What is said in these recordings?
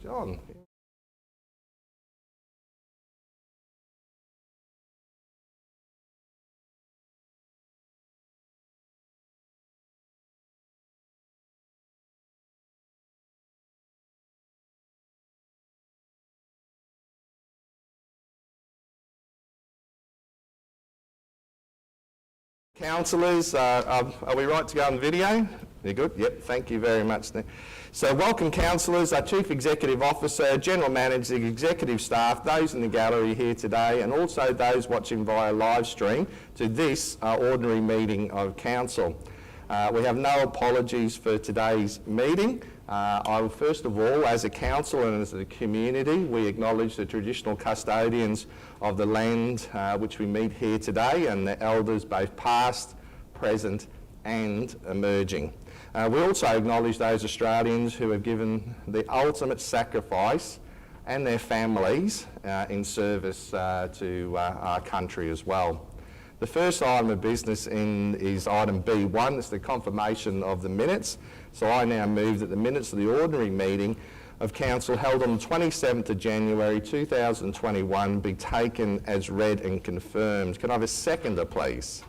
John. Councillors, are we right to go on video? You're good? Yep, thank you very much. So welcome councillors, our Chief Executive Officer, General Manager, executive staff, those in the gallery here today, and also those watching via live stream to this ordinary meeting of Council. We have no apologies for today's meeting. I will first of all, as a council and as a community, we acknowledge the traditional custodians of the land which we meet here today and the elders both past, present and emerging. We also acknowledge those Australians who have given the ultimate sacrifice and their families in service to our country as well. The first item of business is item B1, it's the confirmation of the minutes. So I now move that the minutes of the ordinary meeting of Council held on the 27th of January 2021 be taken as read and confirmed. Can I have a seconder, please?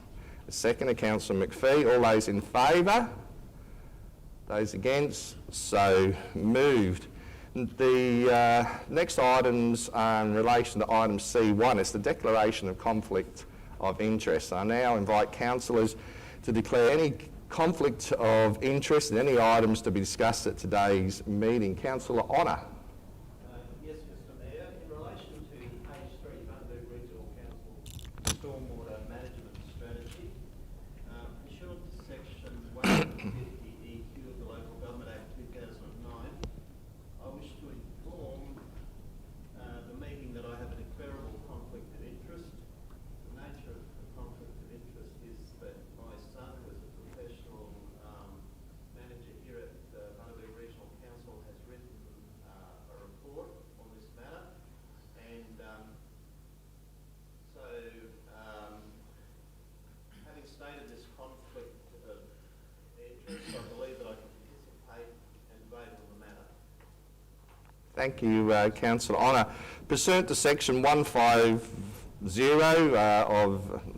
A seconder, Councillor McPhee. All those in favour? Those against? So moved. The next items are in relation to item C1. It's the declaration of conflict of interest. I now invite councillors to declare any conflict of interest in any items to be discussed at today's meeting. Councillor Honour. Yes, Mr Mayor. In relation to page 3, Bundaberg Regional Council Stormwater Management Strategy, pursuant to section 150 EQ of the Local Government Act 2009, I wish to inform the meeting that I have a declarable conflict of interest. The nature of the conflict of interest is that my son, who is a professional manager here at Bundaberg Regional Council, has written a report on this matter, and having stated this conflict of interest, I believe that I can participate and vote on the matter. Thank you, Councillor Honour. Pursuant to section 150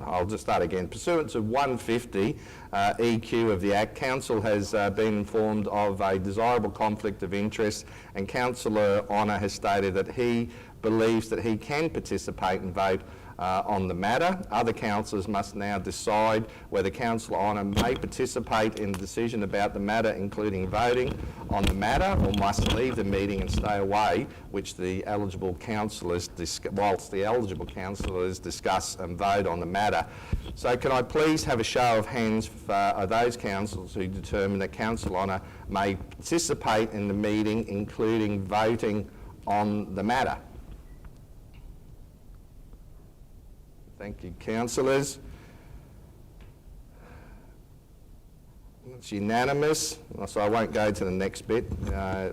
I'll just start again. Pursuant to 150 EQ of the Act, Council has been informed of a desirable conflict of interest, and Councillor Honour has stated that he believes that he can participate and vote on the matter. Other councillors must now decide whether Councillor Honour may participate in the decision about the matter, including voting on the matter, or must leave the meeting and stay away, which the eligible councillors whilst the eligible councillors discuss and vote on the matter. So can I please have a show of hands for those councillors who determine that Councillor Honour may participate in the meeting, including voting on the matter? Thank you, councillors. It's unanimous, so I won't go to the next bit,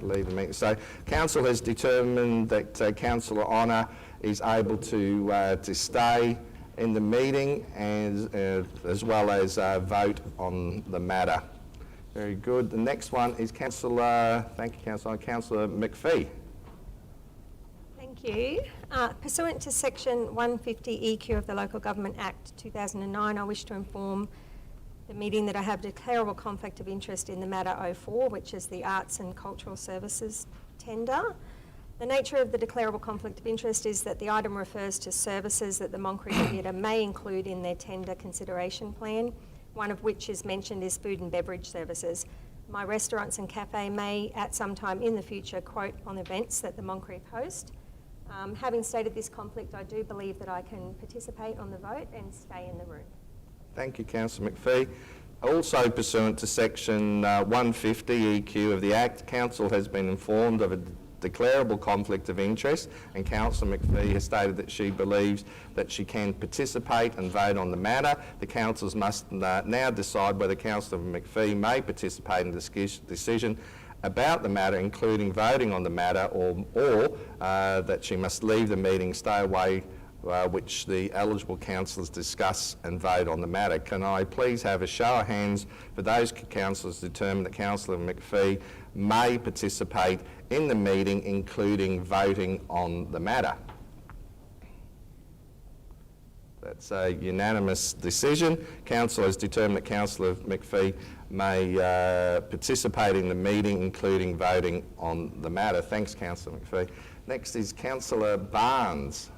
leave the meeting. So council has determined that Councillor Honour is able to stay in the meeting and as well as vote on the matter. Very good. The next one is Councillor, thank you, Councillor McPhee. Thank you. Pursuant to section 150 EQ of the Local Government Act 2009, I wish to inform the meeting that I have a declarable conflict of interest in the matter 04, which is the Arts and Cultural Services tender. The nature of the declarable conflict of interest is that the item refers to services that the Moncrieff Theatre may include in their tender consideration plan, one of which is mentioned is food and beverage services. My restaurants and cafe may at some time in the future quote on events that the Moncrieff host. Having stated this conflict, I do believe that I can participate on the vote and stay in the room. Thank you, Councillor McPhee. Also pursuant to section 150 EQ of the Act, Council has been informed of a declarable conflict of interest, and Councillor McPhee has stated that she believes that she can participate and vote on the matter. The councillors must now decide whether Councillor McPhee may participate in the decision about the matter, including voting on the matter, or that she must leave the meeting, stay away, which the eligible councillors discuss and vote on the matter. Can I please have a show of hands for those councillors to determine that Councillor McPhee may participate in the meeting, including voting on the matter? That's a unanimous decision. Council has determined that Councillor McPhee may participate in the meeting, including voting on the matter. Thanks, Councillor McPhee. Next is Councillor Barnes.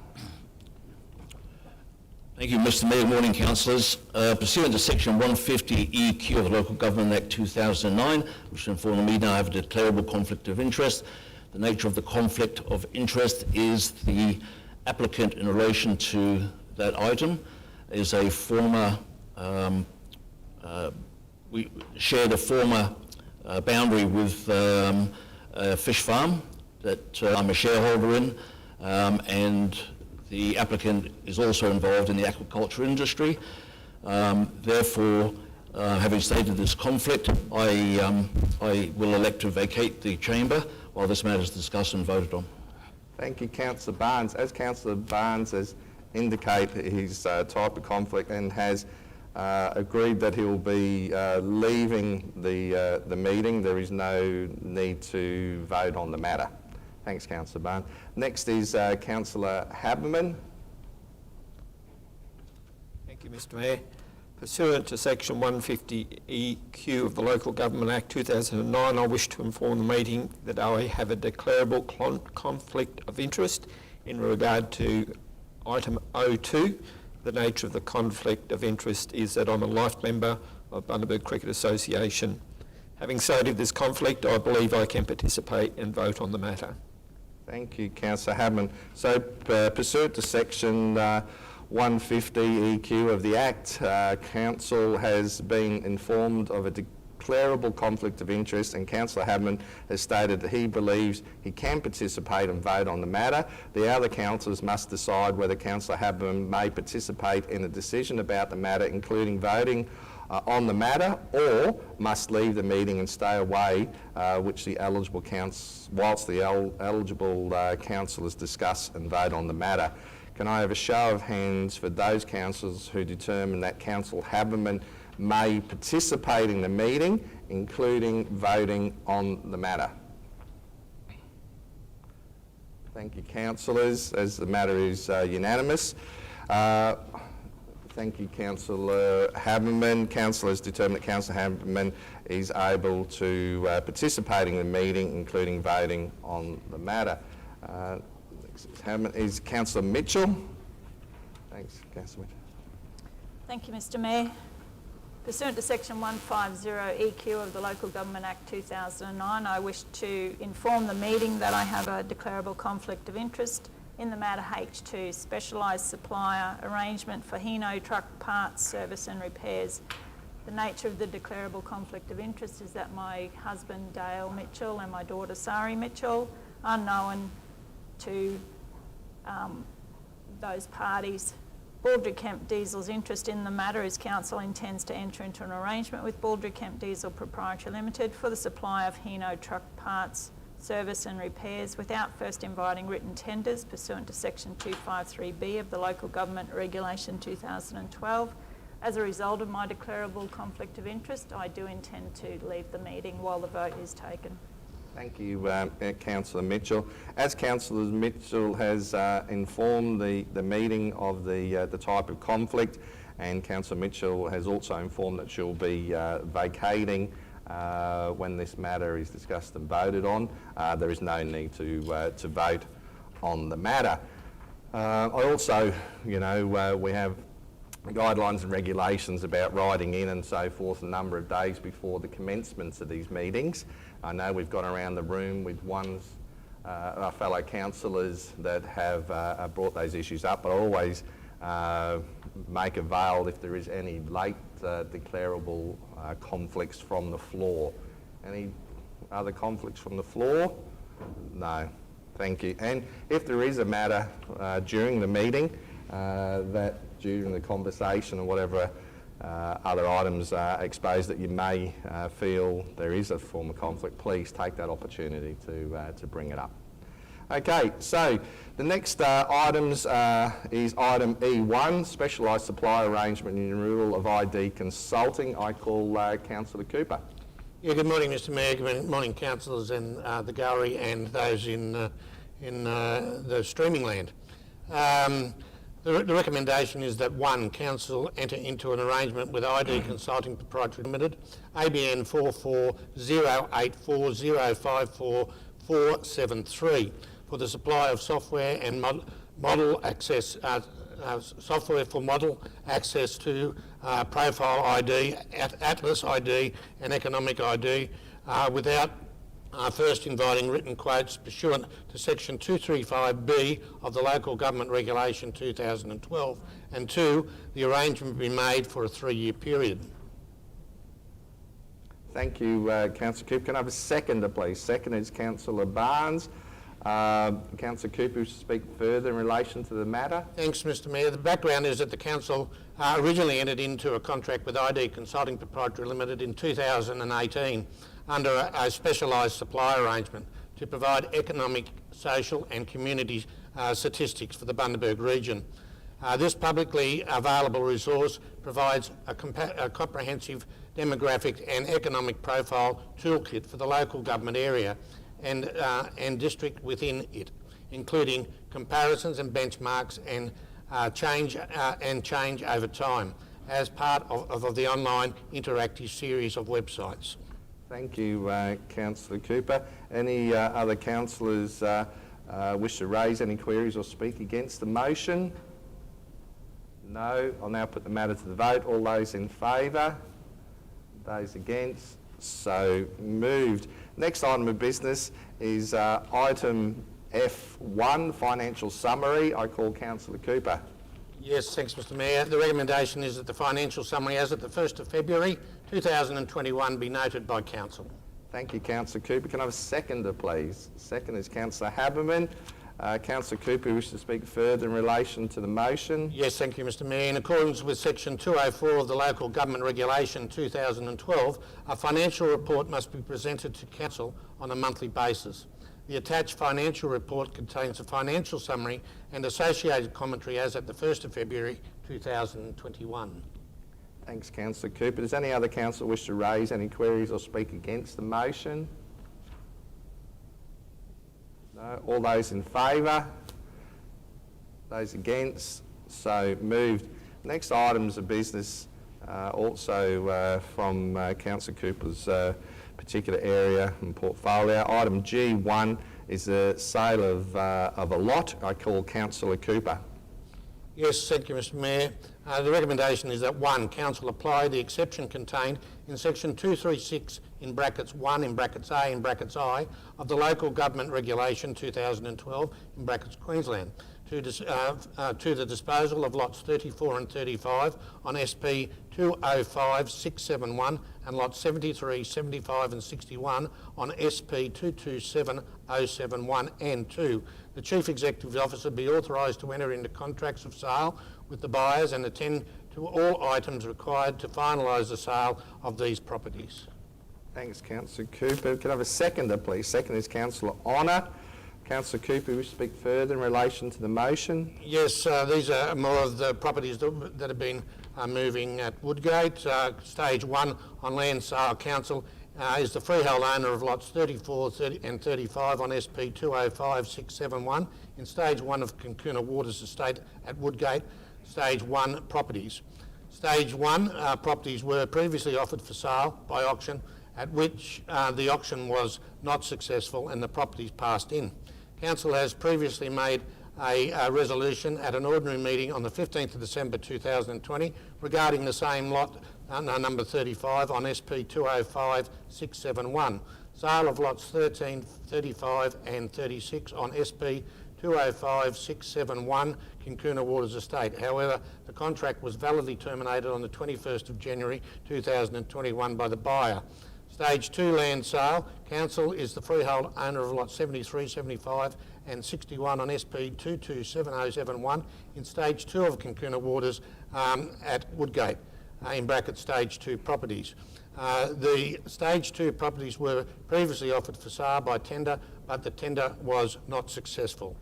Thank you, Mr Mayor. Morning, councillors. Pursuant to Section 150 EQ of the Local Government Act 2009, which to inform the meeting, I have a declarable conflict of interest. The nature of the conflict of interest is the applicant in relation to that item is a former, we shared a former boundary with a fish farm that I'm a shareholder in, and the applicant is also involved in the aquaculture industry. Therefore, having stated this conflict, I will elect to vacate the chamber while this matter is discussed and voted on. Thank you, Councillor Barnes. As Councillor Barnes has indicated his type of conflict and has agreed that he will be leaving the meeting, there is no need to vote on the matter. Thanks, Councillor Barnes. Next is Councillor Haberman. Thank you, Mr Mayor. Pursuant to Section 150 EQ of the Local Government Act 2009, I wish to inform the meeting that I have a declarable conflict of interest in regard to item 02. The nature of the conflict of interest is that I'm a life member of Bundaberg Cricket Association. Having stated this conflict, I believe I can participate and vote on the matter. Thank you, Councillor Haberman. So, pursuant to Section 150 EQ of the Act, Council has been informed of a declarable conflict of interest, and Councillor Haberman has stated that he believes he can participate and vote on the matter. The other councillors must decide whether Councillor Haberman may participate in a decision about the matter, including voting on the matter, or must leave the meeting and stay away, whilst the eligible councillors discuss and vote on the matter. Can I have a show of hands for those councillors who determine that Councillor Haberman may participate in the meeting, including voting on the matter? Thank you, councillors, as the matter is unanimous. Thank you, Councillor Haberman. Council has determined that Councillor Haberman is able to participate in the meeting, including voting on the matter. Next is Councillor Mitchell. Thanks, Councillor Mitchell. Thank you, Mr Mayor. Pursuant to Section 150 EQ of the Local Government Act 2009, I wish to inform the meeting that I have a declarable conflict of interest in the matter H2, Specialised Supplier Arrangement for Hino Truck Parts Service and Repairs. The nature of the declarable conflict of interest is that my husband Dale Mitchell and my daughter Sari Mitchell, unknown to those parties, Baldry Kemp Diesel's interest in the matter is Council intends to enter into an arrangement with Baldry Kemp Diesel Proprietary Limited for the supply of Hino truck parts, service and repairs without first inviting written tenders pursuant to Section 253B of the Local Government Regulation 2012. As a result of my declarable conflict of interest, I do intend to leave the meeting while the vote is taken. Thank you, Councillor Mitchell. As Councillor Mitchell has informed the meeting of the type of conflict, and Councillor Mitchell has also informed that she'll be vacating when this matter is discussed and voted on, there is no need to vote on the matter. I also, we have guidelines and regulations about writing in and so forth a number of days before the commencements of these meetings. I know we've gone around the room with our fellow councillors that have brought those issues up, but I always make a veil if there is any late declarable conflicts from the floor. Any other conflicts from the floor? No. Thank you. And if there is a matter during the meeting that during the conversation or whatever other items are exposed that you may feel there is a form of conflict, please take that opportunity to bring it up. Okay, so the next items is item E1, specialised supply arrangement and renewal of ID consulting. I call Councillor Cooper. Yeah, good morning, Mr. Mayor. Good morning, councillors in the gallery and those in the streaming land. The recommendation is that one, council enter into an arrangement with ID Consulting Proprietary Limited, ABN 4408405447 for the supply of software and model access, software for model access to Profile ID, Atlas ID and Economic ID without first inviting written quotes pursuant to section 235B of the Local Government Regulation 2012, and two, the arrangement be made for a 3-year period. Thank you, Councillor Cooper. Can I have a seconder, please? Second is Councillor Barnes. Councillor Cooper, wish to speak further in relation to the matter? Thanks, Mr. Mayor. The background is that the council originally entered into a contract with ID Consulting Proprietary Limited in 2018 under a specialised supply arrangement to provide economic, social and community statistics for the Bundaberg region. This publicly available resource provides a comprehensive demographic and economic profile toolkit for the local government area and district within it, including comparisons and benchmarks and change over time as part of the online interactive series of websites. Thank you, Councillor Cooper. Any other councillors wish to raise any queries or speak against the motion? No. I'll now put the matter to the vote. All those in favour? Those against? So moved. Next item of business is item F1, financial summary. I call Councillor Cooper. Yes, thanks, Mr. Mayor. The recommendation is that the financial summary as at the 1st of February 2021 be noted by Council. Thank you, Councillor Cooper. Can I have a seconder, please? Second is Councillor Haberman. Councillor Cooper wishes to speak further in relation to the motion. Yes, thank you, Mr. Mayor. In accordance with section 204 of the Local Government Regulation 2012, a financial report must be presented to Council on a monthly basis. The attached financial report contains a financial summary and associated commentary as at the 1st of February 2021. Thanks, Councillor Cooper. Does any other councillor wish to raise any queries or speak against the motion? No. All those in favour? Those against? So moved. Next items of business, also from Councillor Cooper's particular area and portfolio. Item G1 is the sale of a lot. I call Councillor Cooper. Yes, thank you, Mr. Mayor. The recommendation is that one, Council apply the exception contained in section 236 in brackets 1 in brackets A in brackets I of the Local Government Regulation 2012 in brackets Queensland to the disposal of lots 34 and 35 on SP 205671 and lots 73, 75 and 61 on SP 227071 and 2. The Chief Executive Officer be authorised to enter into contracts of sale with the buyers and attend to all items required to finalise the sale of these properties. Thanks, Councillor Cooper. Can I have a seconder, please? Second is Councillor Honour. Councillor Cooper, wish to speak further in relation to the motion? Yes, these are more of the properties that have been moving at Woodgate. Stage 1 on land sale. Council is the freehold owner of lots 34 and 35 on SP 205671 in Stage 1 of Concuna Waters Estate at Woodgate, Stage 1 properties. Stage 1 properties were previously offered for sale by auction, at which the auction was not successful and the properties passed in. Council has previously made a resolution at an ordinary meeting on the 15th of December 2020 regarding the same lot, number 35 on SP 205671. Sale of lots 13, 35 and 36 on SP 205671 Concuna Waters Estate. However, the contract was validly terminated on the 21st of January 2021 by the buyer. Stage 2 land sale. Council is the freehold owner of lots 73, 75 and 61 on SP 227071 in Stage 2 of Concuna Waters at Woodgate, in brackets Stage 2 properties. The Stage 2 properties were previously offered for sale by tender, but the tender was not successful.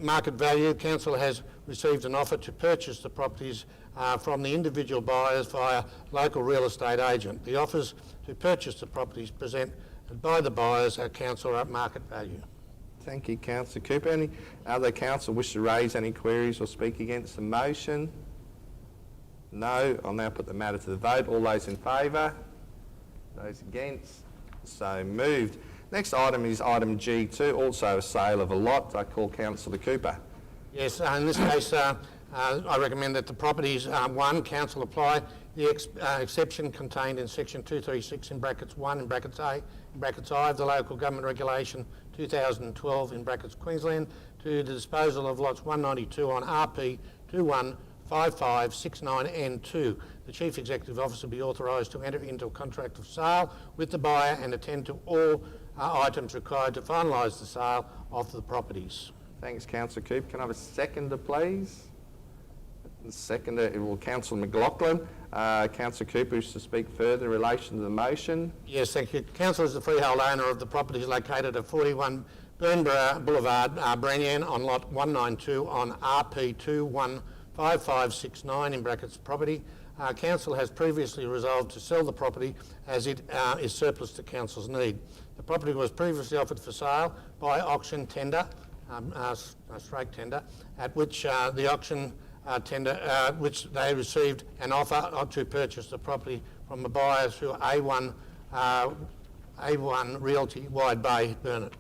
Market value, council has received an offer to purchase the properties from the individual buyers via local real estate agent. The offers to purchase the properties presented by the buyers are council at market value. Thank you, Councillor Cooper. Any other council wish to raise any queries or speak against the motion? No. I'll now put the matter to the vote. All those in favour? Those against? So moved. Next item is item G2, also a sale of a lot. I call Councillor Cooper. Yes, in this case, I recommend that the properties, one, council apply the exception contained in section 236 in brackets 1 in brackets A in brackets I of the Local Government Regulation 2012 in brackets Queensland to the disposal of lots 192 on RP 215569N2. The Chief Executive Officer be authorised to enter into a contract of sale with the buyer and attend to all items required to finalise the sale of the properties. Thanks, Councillor Cooper. Can I have a seconder, please? The seconder will Councillor McLaughlin. Councillor Cooper wishes to speak further in relation to the motion. Yes, thank you. Council is the freehold owner of the properties located at 41 Bundaberg Boulevard, Branyan, on lot 192 on RP 215569 in brackets property. Council has previously resolved to sell the property as it is surplus to Council's need. The property was previously offered for sale by auction tender, straight tender, at which the auction tender, which they received an offer to purchase the property from the buyers through A1 Realty, Wide Bay, Burnett.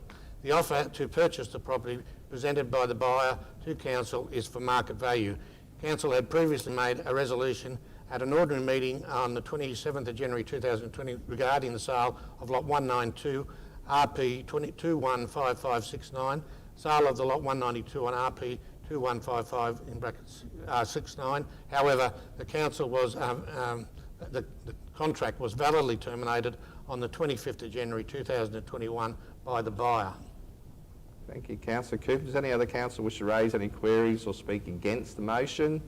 The offer to purchase the property presented by the buyer to Council is for market value. Council had previously made a resolution at an ordinary meeting on the 27th of January 2020 regarding the sale of lot 192 RP 215569, sale of the lot 192 on RP 2155 in brackets 69. However, the council was the contract was validly terminated on the 25th of January 2021 by the buyer. Thank you, Councillor Cooper. Does any other council wish to raise any queries or speak against the motion?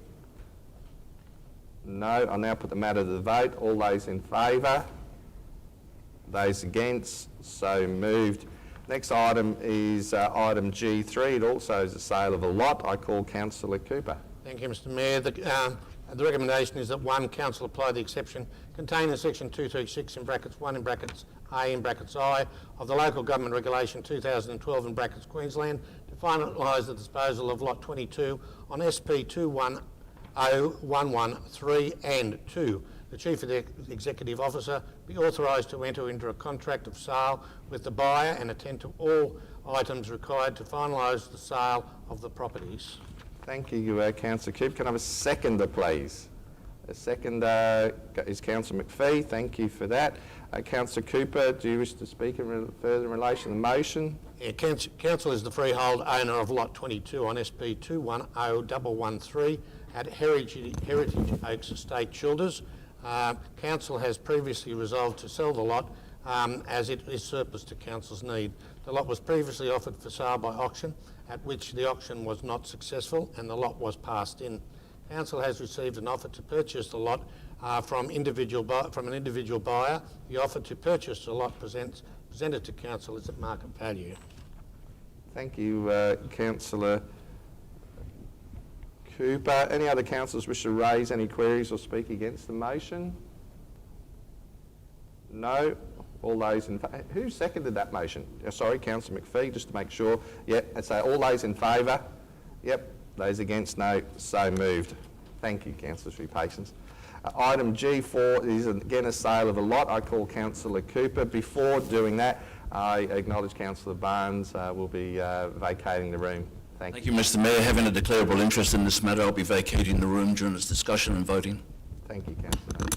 No. I'll now put the matter to the vote. All those in favour? Those against? So moved. Next item is item G3. It also is a sale of a lot. I call Councillor Cooper. Thank you, Mr Mayor. The recommendation is that one, council apply the exception contained in section 236 in brackets 1 in brackets A in brackets I of the Local Government Regulation 2012 in brackets Queensland to finalise the disposal of lot 22 on SP 210113 and 2. The Chief Executive Officer be authorised to enter into a contract of sale with the buyer and attend to all items required to finalise the sale of the properties. Thank you, Councillor Cooper. Can I have a seconder, please? A seconder is Councillor McPhee. Thank you for that. Councillor Cooper, do you wish to speak further in relation to the motion? Yeah, council is the freehold owner of lot 22 on SP 210113 at Heritage Oaks Estate, Childers. Council has previously resolved to sell the lot as it is surplus to Council's need. The lot was previously offered for sale by auction, at which the auction was not successful and the lot was passed in. Council has received an offer to purchase the lot from an individual buyer. The offer to purchase the lot presented to Council is at market value. Thank you, Councillor Cooper. Any other councillors wish to raise any queries or speak against the motion? No. All those in favour? Who seconded that motion? Sorry, Councillor McPhee, just to make sure. Yep, I say all those in favour? Yep. Those against? No. So moved. Thank you, councillors, for your patience. Item G4 is again a sale of a lot. I call Councillor Cooper. Before doing that, I acknowledge Councillor Barnes will be vacating the room. Thank you, Mr Mayor. Having a declarable interest in this matter, I'll be vacating the room during its discussion and voting. Thank you, Councillor.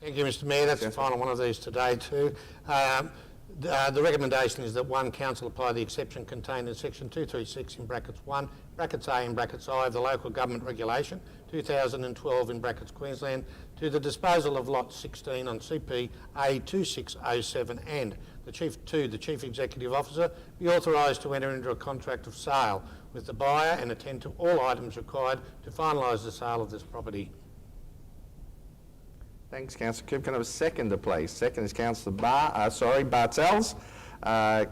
Thank you, Mr Mayor. That's the final one of these today too. The recommendation is that one, council apply the exception contained in section 236 in brackets 1 brackets A in brackets I of the Local Government Regulation 2012 in brackets Queensland to the disposal of lot 16 on CP A2607, and the Chief Executive Officer be authorised to enter into a contract of sale with the buyer and attend to all items required to finalise the sale of this property. Thanks, Councillor Cooper. Can I have a seconder, please? Second is Councillor Bartels.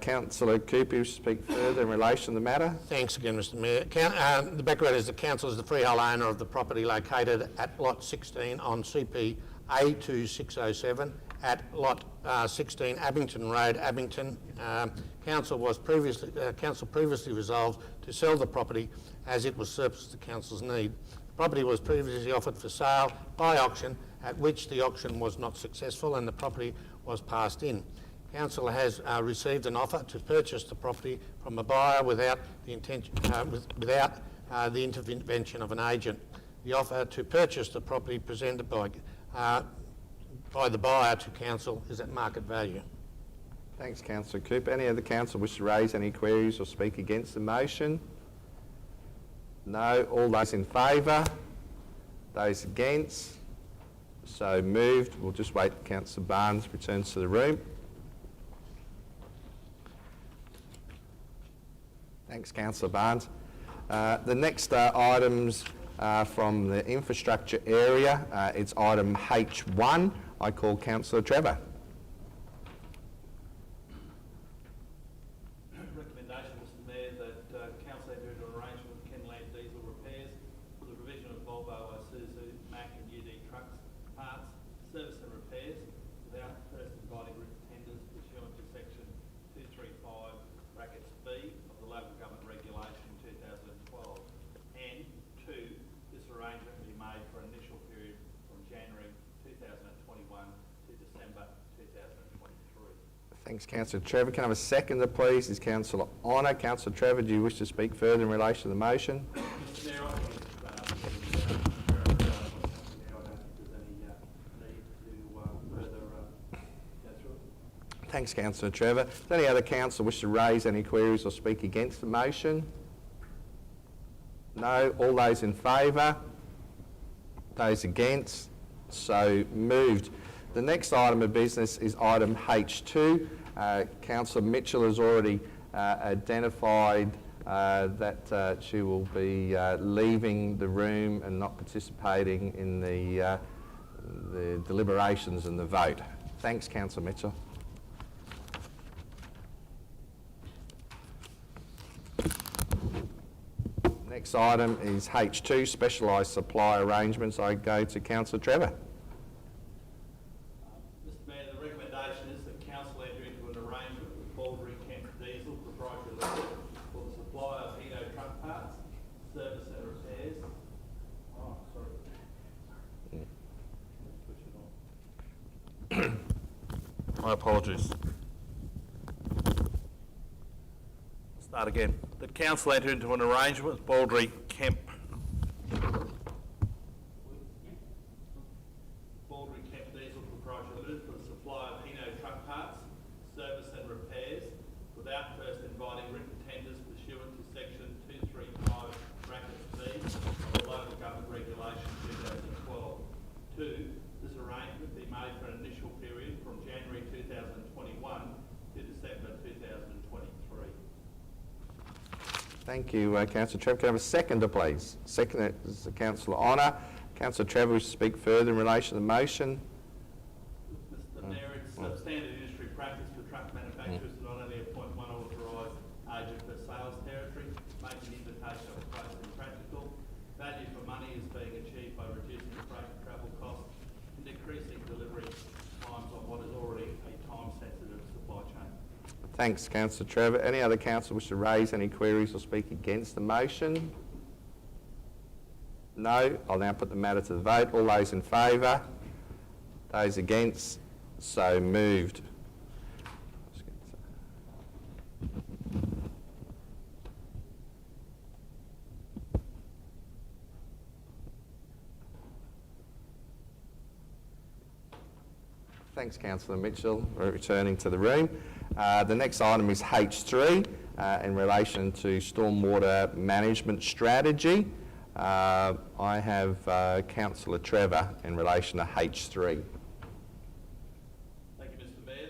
Councillor Cooper, you speak further in relation to the matter. Thanks again, Mr Mayor. The background is the council is the freehold owner of the property located at lot 16 on CP A2607 at lot 16 Abington Road, Abington. Council previously resolved to sell the property as it was surplus to council's need. The property was previously offered for sale by auction, at which the auction was not successful and the property was passed in. Council has received an offer to purchase the property from a buyer without the intervention of an agent. The offer to purchase the property presented by the buyer to council is at market value. Thanks, Councillor Cooper. Any other council wish to raise any queries or speak against the motion? No. All those in favour? Those against? So moved. We'll just wait till Councillor Barnes returns to the room. Thanks, Councillor Barnes. The next items from the infrastructure area. It's item H1. I call Councillor Trevor. Recommendation, Mr Mayor, that Council enter into an arrangement with Kenland Diesel Repairs for the provision of Volvo, Isuzu, Mack and UD trucks, parts, service and repairs without first inviting written tenders pursuant to section 235 brackets B of the Local Government Regulation 2012, and 2, this arrangement be made for an initial period from January 2021 to December 2023. Thanks, Councillor Trevor. Can I have a seconder, please? Is Councillor Honour. Councillor Trevor, do you wish to speak further in relation to the motion? Mr Mayor, I think I don't think there's any need to further go through it. Thanks, Councillor Trevor. Does any other council wish to raise any queries or speak against the motion? No. All those in favour? Those against? So moved. The next item of business is item H2. Councillor Mitchell has already identified that she will be leaving the room and not participating in the deliberations and the vote. Thanks, Councillor Mitchell. Next item is H2, specialised supply arrangements. I go to Councillor Trevor. Mr Mayor, the recommendation is that Council enter into an arrangement with Bundaberg Diesel Proprietary Limited for the supply of Hino truck parts, service and repairs. Oh, sorry. My apologies. Start again. That Council enter into an arrangement with Baldry Kemp. Bundaberg Diesel Proprietary Limited for the supply of Hino truck parts, service and repairs without first inviting written tenders pursuant to section 235 brackets B of the Local Government Regulation 2012. 2, this arrangement be made for an initial period from January 2021 to December 2023. Thank you, Councillor Trevor. Can I have a seconder, please? Seconder is Councillor Honour. Councillor Trevor, wish to speak further in relation to the motion? Mr Mayor, it's standard industry practice for truck manufacturers to not only appoint one authorised agent per sales territory, making invitation of place impractical. Value for money is being achieved by reducing freight and travel costs and decreasing delivery times on what is already a time-sensitive supply chain. Thanks, Councillor Trevor. Any other council wish to raise any queries or speak against the motion? No. I'll now put the matter to the vote. All those in favour? Those against? So moved. Thanks, Councillor Mitchell, for returning to the room. The next item is H3, in relation to stormwater management strategy. I have Councillor Trevor in relation to H3. Thank you, Mr. Mayor.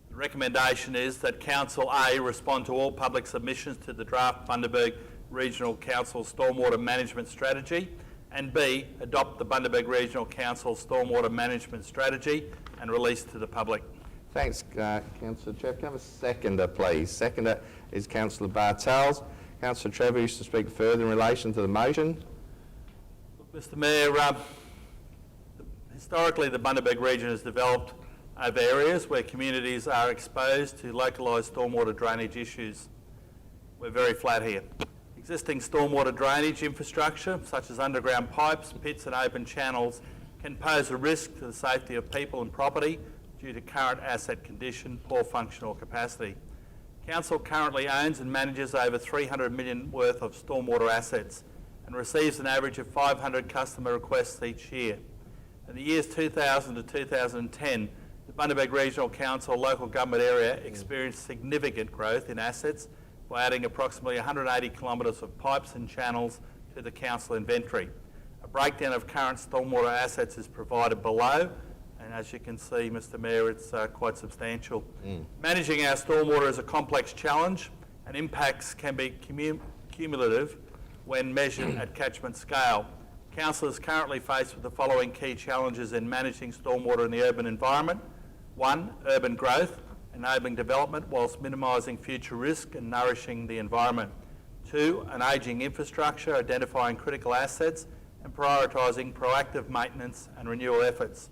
The recommendation is that Council A respond to all public submissions to the draft Bundaberg Regional Council Stormwater Management Strategy, and B, adopt the Bundaberg Regional Council Stormwater Management Strategy and release to the public. Thanks, Councillor Trevor. Can I have a seconder, please? Seconder is Councillor Bartels. Councillor Trevor used to speak further in relation to the motion. Mr. Mayor, historically the Bundaberg region has developed over areas where communities are exposed to localised stormwater drainage issues. We're very flat here. Existing stormwater drainage infrastructure, such as underground pipes, pits and open channels, can pose a risk to the safety of people and property due to current asset condition, poor function or capacity. Council currently owns and manages over 300 million worth of stormwater assets and receives an average of 500 customer requests each year. In the years 2000 to 2010, the Bundaberg Regional Council local government area experienced significant growth in assets by adding approximately 180 kilometres of pipes and channels to the council inventory. A breakdown of current stormwater assets is provided below, and as you can see, Mr. Mayor, it's quite substantial. Managing our stormwater is a complex challenge, and impacts can be cumulative when measured at catchment scale. Council is currently faced with the following key challenges in managing stormwater in the urban environment. 1, urban growth, enabling development whilst minimising future risk and nourishing the environment. 2, an ageing infrastructure, identifying critical assets and prioritising proactive maintenance and renewal efforts.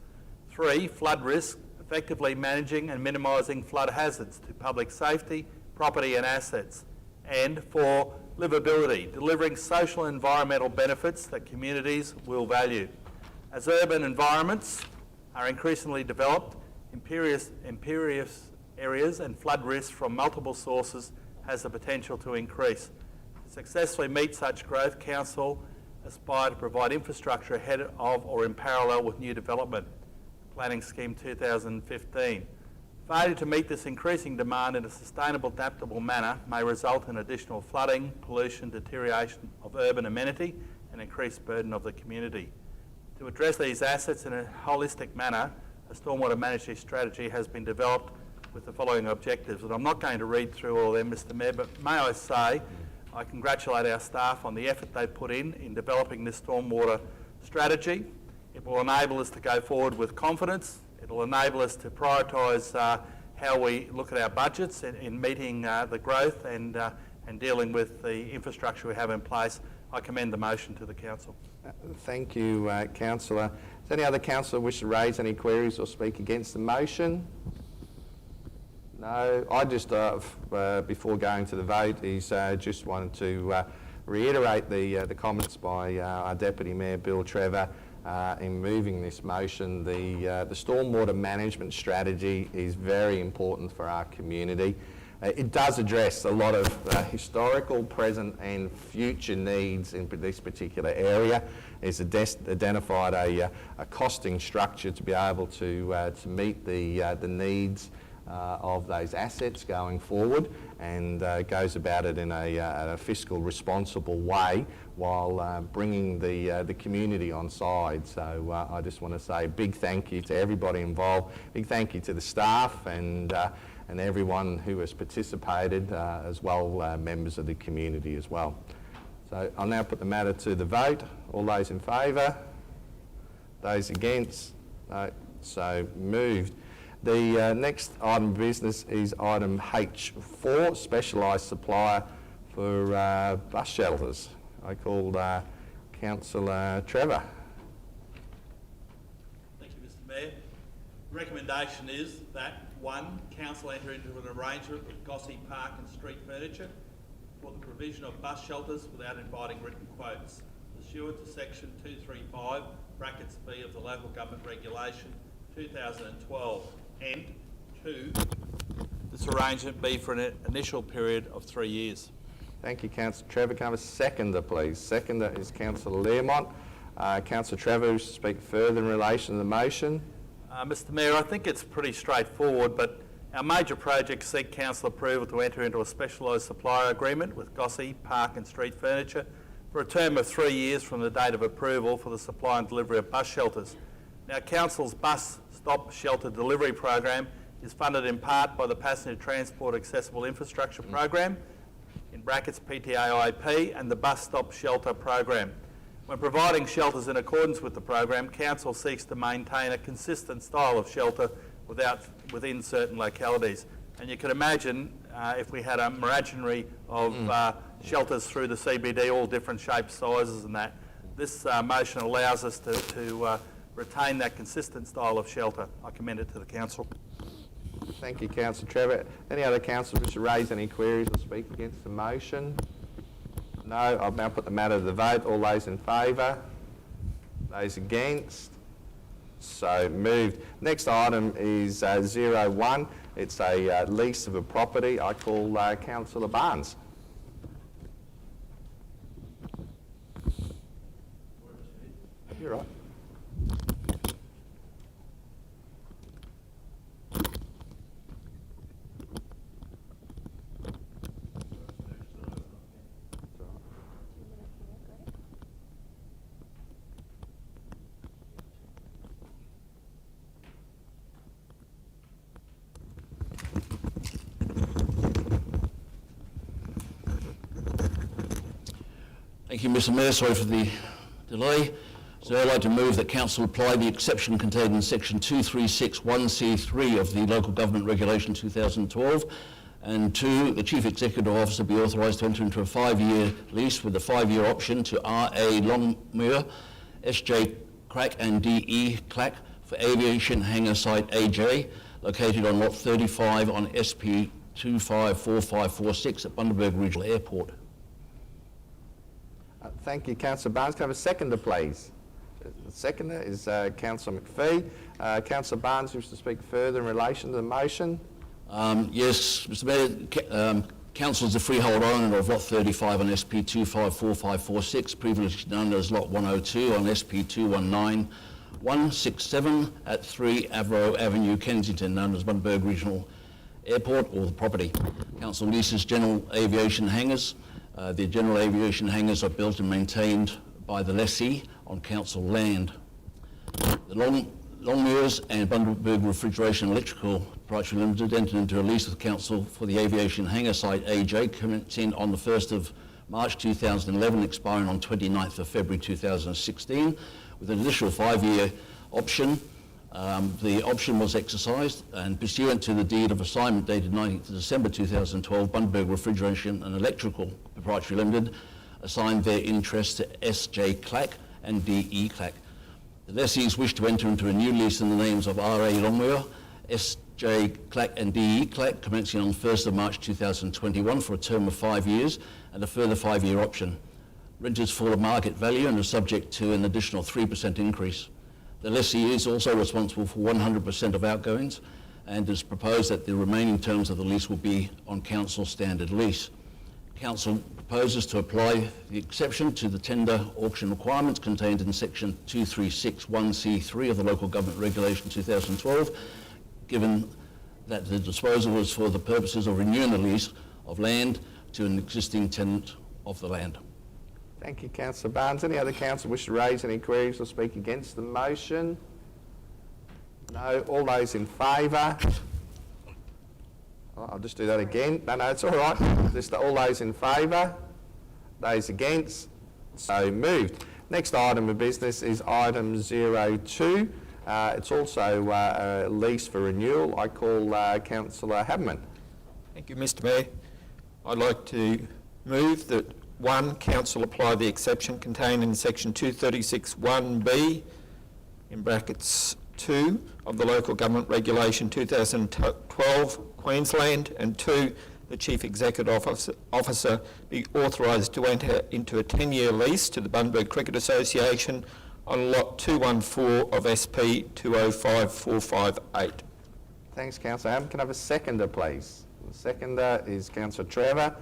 3, flood risk, effectively managing and minimising flood hazards to public safety, property and assets. And 4, livability, delivering social and environmental benefits that communities will value. As urban environments are increasingly developed, imperious areas and flood risk from multiple sources has the potential to increase. To successfully meet such growth, Council aspire to provide infrastructure ahead of or in parallel with new development. Planning Scheme 2015. Failure to meet this increasing demand in a sustainable, adaptable manner may result in additional flooding, pollution, deterioration of urban amenity and increased burden of the community. To address these assets in a holistic manner, a stormwater management strategy has been developed with the following objectives. And I'm not going to read through all of them, Mr. Mayor, but may I say I congratulate our staff on the effort they put in developing this stormwater strategy. It will enable us to go forward with confidence. It will enable us to prioritise how we look at our budgets in meeting the growth and dealing with the infrastructure we have in place. I commend the motion to the Council. Thank you, Councillor. Does any other councillor wish to raise any queries or speak against the motion? No. I just, before going to the vote, just wanted to reiterate the comments by our Deputy Mayor Bill Trevor in moving this motion. The stormwater management strategy is very important for our community. It does address a lot of historical, present and future needs in this particular area. It's identified a costing structure to be able to meet the needs of those assets going forward, and goes about it in a fiscal responsible way while bringing the community on side. So I just want to say a big thank you to everybody involved, big thank you to the staff and everyone who has participated, as well members of the community as well. So I'll now put the matter to the vote. All those in favour? Those against? No. So moved. The next item of business is item H4, specialised supplier for bus shelters. I called Councillor Trevor. Thank you, Mr. Mayor. The recommendation is that 1, Council enter into an arrangement with Gossie Park and Street Furniture for the provision of bus shelters without inviting written quotes, pursuant to section 235, brackets B of the Local Government Regulation 2012, and 2, this arrangement be for an initial period of 3 years. Thank you, Councillor Trevor. Can I have a seconder, please? Seconder is Councillor Learmont. Councillor Trevor wishes to speak further in relation to the motion. Mr Mayor, I think it's pretty straightforward, but our major projects seek council approval to enter into a specialised supplier agreement with Gossie, Park and Street Furniture for a term of 3 years from the date of approval for the supply and delivery of bus shelters. Now, Council's bus stop shelter delivery program is funded in part by the Passenger Transport Accessible Infrastructure Program, in brackets PTAIP, and the Bus Stop Shelter Program. When providing shelters in accordance with the program, Council seeks to maintain a consistent style of shelter within certain localities. And you can imagine if we had a menagerie of shelters through the CBD, all different shapes, sizes and that, this motion allows us to retain that consistent style of shelter. I commend it to the Council. Thank you, Councillor Trevor. Any other councillors wish to raise any queries or speak against the motion? No. I'll now put the matter to the vote. All those in favour? Those against? So moved. Next item is 01. It's a lease of a property. I call Councillor Barnes. You're right. Thank you, Mr Mayor. Sorry for the delay. So I'd like to move that Council apply the exception contained in Section 2361C3 of the Local Government Regulation 2012, and 2, the Chief Executive Officer be authorised to enter into a 5-year lease with a 5-year option to R.A. Longmuir, S.J. Clack and D.E. Clack for aviation hangar site AJ, located on Lot 35 on SP 254546 at Bundaberg Regional Airport. Thank you, Councillor Barnes. Can I have a seconder, please? The seconder is Councillor McPhee. Councillor Barnes wishes to speak further in relation to the motion. Yes, Mr Mayor, Council is the freehold owner of Lot 35 on SP 254546, previously known as Lot 102 on SP 219167 at 3 Avro Avenue, Kensington, known as Bundaberg Regional Airport, or the property. Council leases general aviation hangars. The general aviation hangars are built and maintained by the lessee on council land. The Longmuirs and Bundaberg Refrigeration Electrical Proprietary Limited entered into a lease with council for the aviation hangar site AJ, commencing on the 1st of March 2011, expiring on 29th of February 2016, with an additional 5-year option. The option was exercised, and pursuant to the deed of assignment dated 19th of December 2012, Bundaberg Refrigeration and Electrical Proprietary Limited assigned their interest to S.J. Clack and D.E. Clack. The lessees wish to enter into a new lease in the names of R.A. Longmuir, S.J. Clack and D.E. Clack, commencing on 1st of March 2021 for a term of 5 years and a further 5-year option. Rent is full of market value and is subject to an additional 3% increase. The lessee is also responsible for 100% of outgoings, and it is proposed that the remaining terms of the lease will be on council standard lease. Council proposes to apply the exception to the tender auction requirements contained in Section 2361C3 of the Local Government Regulation 2012, given that the disposal is for the purposes of renewing the lease of land to an existing tenant of the land. Thank you, Councillor Barnes. Any other councillor wish to raise any queries or speak against the motion? No. All those in favour? I'll just do that again. No, it's all right. Just all those in favour? Those against? So moved. Next item of business is item 02. It's also a lease for renewal. I call Councillor Habman. Thank you, Mr Mayor. I'd like to move that 1, Council apply the exception contained in Section 236(1)(b), in brackets 2, of the Local Government Regulation 2012, Queensland, and 2, the Chief Executive Officer be authorised to enter into a 10-year lease to the Bundaberg Cricket Association on Lot 214 of SP 205458. Thanks, Councillor Habman. Can I have a seconder, please? The seconder is Councillor Trevor.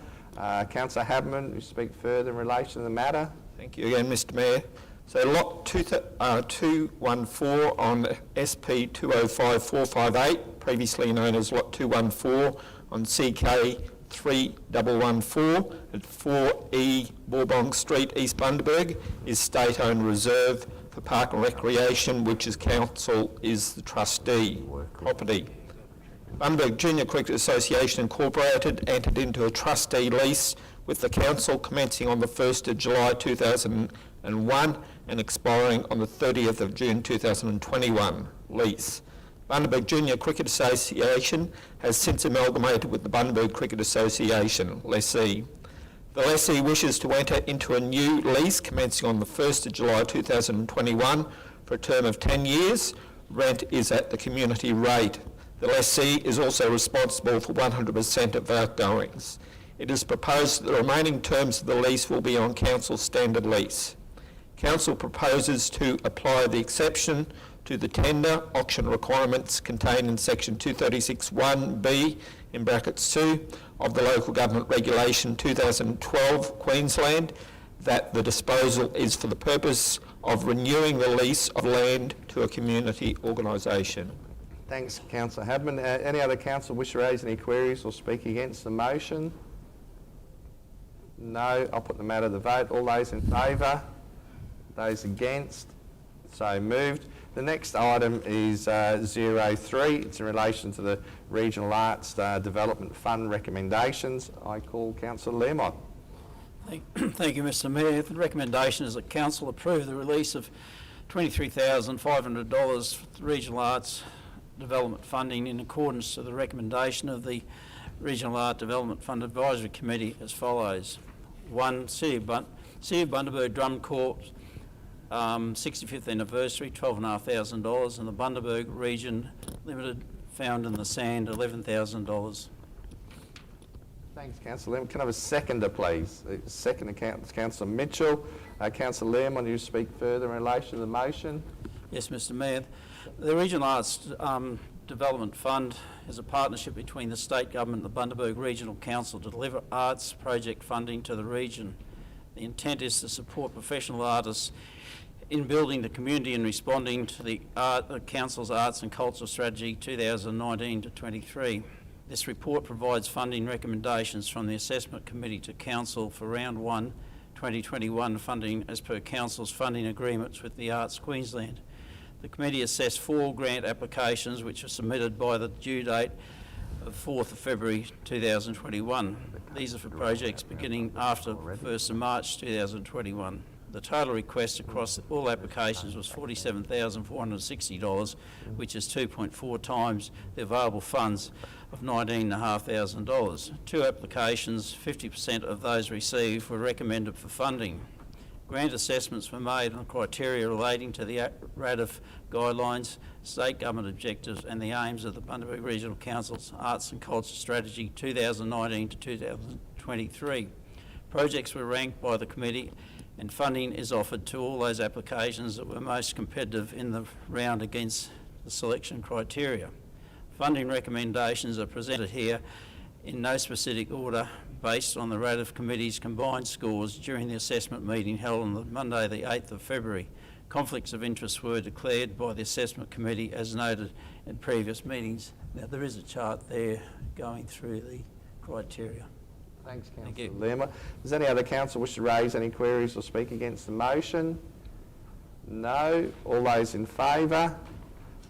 Councillor Habman, you speak further in relation to the matter. Thank you again, Mr Mayor. So lot 214 on SP 205458, previously known as lot 214 on CK 3114 at 4E Bourbon Street, East Bundaberg, is state-owned reserve for Park and Recreation, which as council is the trustee property. Bundaberg Junior Cricket Association Incorporated entered into a trustee lease with the council commencing on the 1st of July 2001 and expiring on the 30th of June 2021 lease. Bundaberg Junior Cricket Association has since amalgamated with the Bundaberg Cricket Association lessee. The lessee wishes to enter into a new lease commencing on the 1st of July 2021 for a term of 10 years. Rent is at the community rate. The lessee is also responsible for 100% of outgoings. It is proposed that the remaining terms of the lease will be on council's standard lease. Council proposes to apply the exception to the tender auction requirements contained in section 236(1)(b) in brackets 2 of the Local Government Regulation 2012 Queensland, that the disposal is for the purpose of renewing the lease of land to a community organisation. Thanks, Councillor Hadman. Any other council wish to raise any queries or speak against the motion? No. I'll put the matter to the vote. All those in favour? Those against? So moved. The next item is 03. It's in relation to the Regional Arts Development Fund recommendations. I call Councillor Learmont. Thank you, Mr Mayor. The recommendation is that Council approve the release of $23,500 for the Regional Arts Development funding in accordance to the recommendation of the Regional Art Development Fund Advisory Committee as follows. 1. City of Bundaberg Drum Corps 65th anniversary, $12,500, and the Bundaberg Region Limited found in the sand, $11,000. Thanks, Councillor Learmont. Can I have a seconder, please? Second, Councillor Mitchell. Councillor Learmont, you speak further in relation to the motion? Yes, Mr Mayor. The Regional Arts Development Fund is a partnership between the State Government and the Bundaberg Regional Council to deliver arts project funding to the region. The intent is to support professional artists in building the community and responding to the Council's Arts and Culture Strategy 2019 to 23. This report provides funding recommendations from the Assessment Committee to Council for Round 1 2021 funding as per Council's funding agreements with the Arts Queensland. The committee assessed 4 grant applications which were submitted by the due date of 4th of February 2021. These are for projects beginning after 1st of March 2021. The total request across all applications was $47,460, which is 2.4 times the available funds of $19,500. 2 applications, 50% of those received, were recommended for funding. Grant assessments were made on criteria relating to the RADF guidelines, state government objectives and the aims of the Bundaberg Regional Council's Arts and Culture Strategy 2019 to 2023. Projects were ranked by the committee and funding is offered to all those applications that were most competitive in the round against the selection criteria. Funding recommendations are presented here in no specific order based on the RADF Committee's combined scores during the assessment meeting held on Monday the 8th of February. Conflicts of interest were declared by the Assessment Committee as noted in previous meetings. Now there is a chart there going through the criteria. Thanks, Councillor Learmont. Does any other council wish to raise any queries or speak against the motion? No. All those in favour?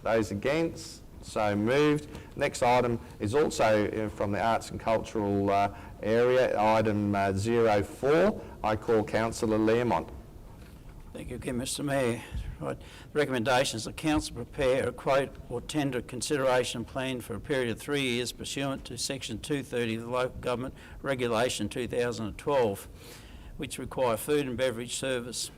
Those against? So moved. Next item is also from the Arts and Cultural area, item 04. I call Councillor Learmont. Thank you again, Mr Mayor. Right. The recommendation is the Council prepare a quote or tender consideration plan for a period of 3 years pursuant to Section 230 of the Local Government Regulation 2012, which require food and beverage service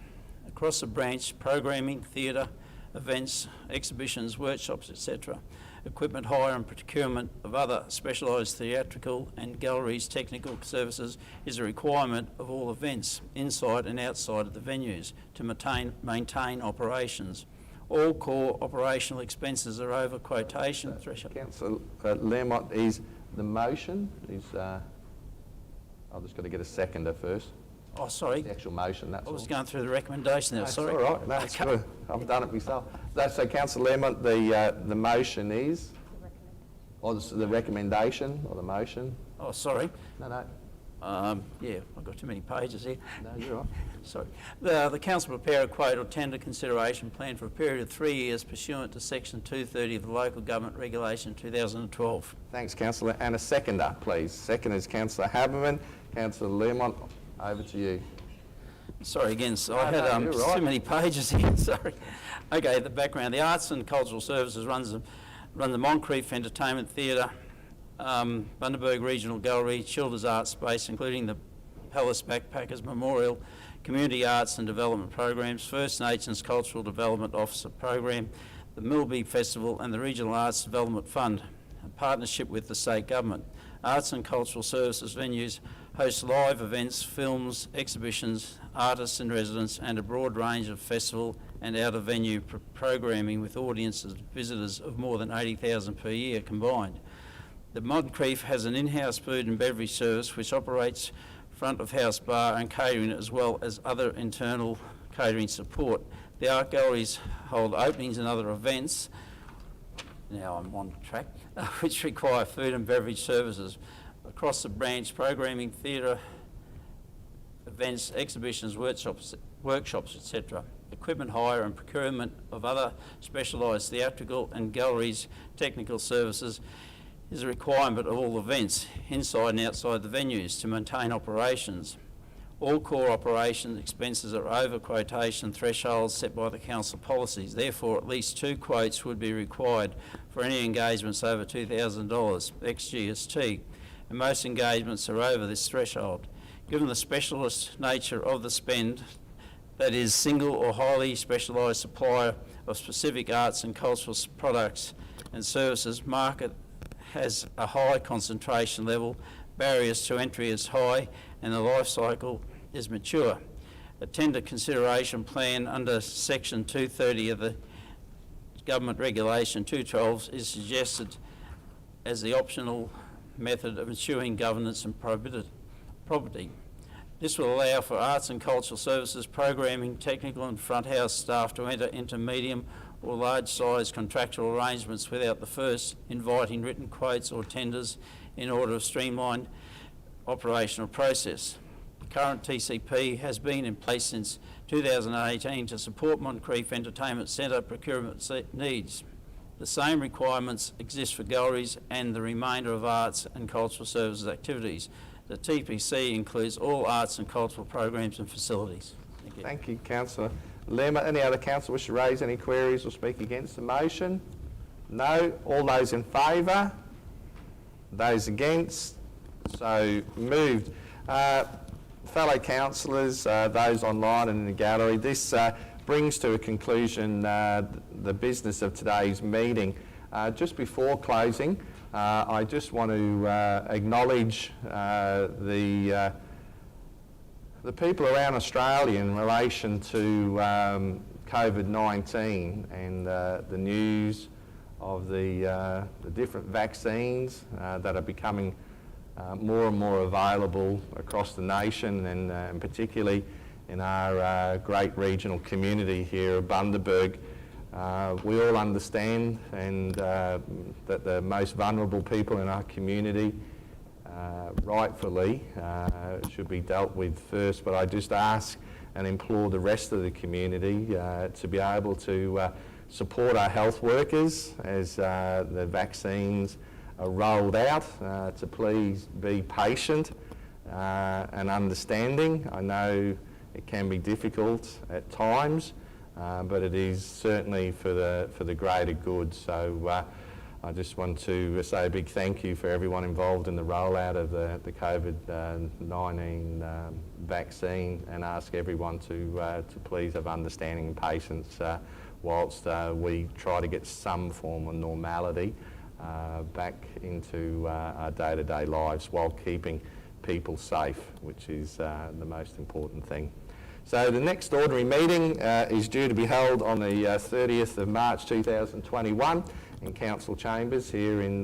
across the branch, programming, theatre, events, exhibitions, workshops, etc. Equipment hire and procurement of other specialised theatrical and galleries technical services is a requirement of all events inside and outside of the venues to maintain operations. All core operational expenses are over quotation threshold. Councillor Learmont, is the motion, I've just got to get a seconder first. Oh, sorry. The actual motion, that's I all. was going through the recommendation there, That's sorry. all right, that's Okay. good. I've done it myself. So Councillor Lemont, the motion is? Or the recommendation or the motion? Oh, sorry. No, Yeah, I've got too many pages here. no, you're right. Sorry. The council prepare a quote or tender consideration plan for a period of 3 years pursuant to section 230 of the Local Government Regulation 2012. Thanks, Councillor. And a seconder, please. Second is Councillor Haberman. Councillor Lemont, over to you. Sorry again, so No, I had no, you're right. too many pages here, sorry. Okay, the background. The Arts and Cultural Services run the Moncrief Entertainment Theatre, Bundaberg Regional Gallery, Childers Art Space, including the Palace Backpackers Memorial, Community Arts and Development Programs, First Nations Cultural Development Officer Program, the Millby Festival and the Regional Arts Development Fund, a partnership with the state government. Arts and Cultural Services venues host live events, films, exhibitions, artists in residence and a broad range of festival and out-of-venue programming with audiences and visitors of more than 80,000 per year combined. The Moncrief has an in-house food and beverage service which operates front-of-house bar and catering as well as other internal catering support. The art galleries hold openings and other events, now I'm on track, which require food and beverage services. Across the branch, programming, theatre, events, exhibitions, workshops, etc. Equipment hire and procurement of other specialised theatrical and galleries technical services is a requirement of all events, inside and outside the venues, to maintain operations. All core operation expenses are over quotation thresholds set by the council policies. Therefore, at least 2 quotes would be required for any engagements over $2,000 ex-GST, and most engagements are over this threshold. Given the specialist nature of the spend, that is single or highly specialised supplier of specific arts and cultural products and services, market has a high concentration level, barriers to entry is high, and the life cycle is mature. A tender consideration plan under section 230 of the Government Regulation 212 is suggested as the optional method of ensuring governance and property. This will allow for arts and cultural services programming, technical and front house staff to enter into medium or large size contractual arrangements without the first inviting written quotes or tenders in order of streamlined operational process. The current TCP has been in place since 2018 to support Moncrief Entertainment Centre procurement needs. The same requirements exist for galleries and the remainder of arts and cultural services activities. The TPC includes all arts and cultural programs and facilities. Thank you. Thank you, Councillor Lemont. Any other councillor wish to raise any queries or speak against the motion? No. All those in favour? Those against? So moved. Fellow councillors, those online and in the gallery, this brings to a conclusion the business of today's meeting. Just before closing, I just want to acknowledge the people around Australia in relation to COVID-19 and the news of the different vaccines that are becoming more and more available across the nation and particularly in our great regional community here of Bundaberg. We all understand and that the most vulnerable people in our community rightfully should be dealt with first, but I just ask and implore the rest of the community to be able to support our health workers as the vaccines are rolled out, to please be patient and understanding. I know it can be difficult at times, but it is certainly for the greater good. So I just want to say a big thank you for everyone involved in the rollout of the COVID-19 vaccine, and ask everyone to please have understanding and patience whilst we try to get some form of normality back into our day-to-day lives while keeping people safe, which is the most important thing. So the next ordinary meeting is due to be held on the 30th of March 2021 in Council Chambers here in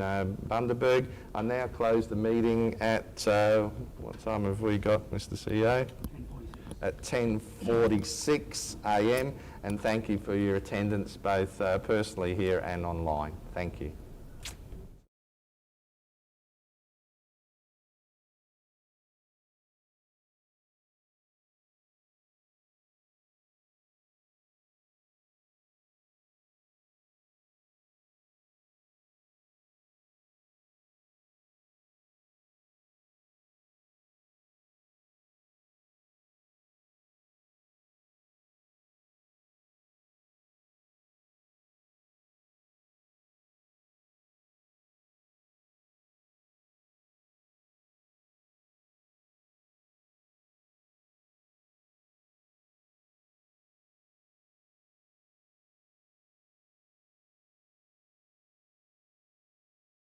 Bundaberg. I now close the meeting at, what time have we got, Mr CEO? at 10:46 a.m. and thank you for your attendance both personally here and online. Thank you.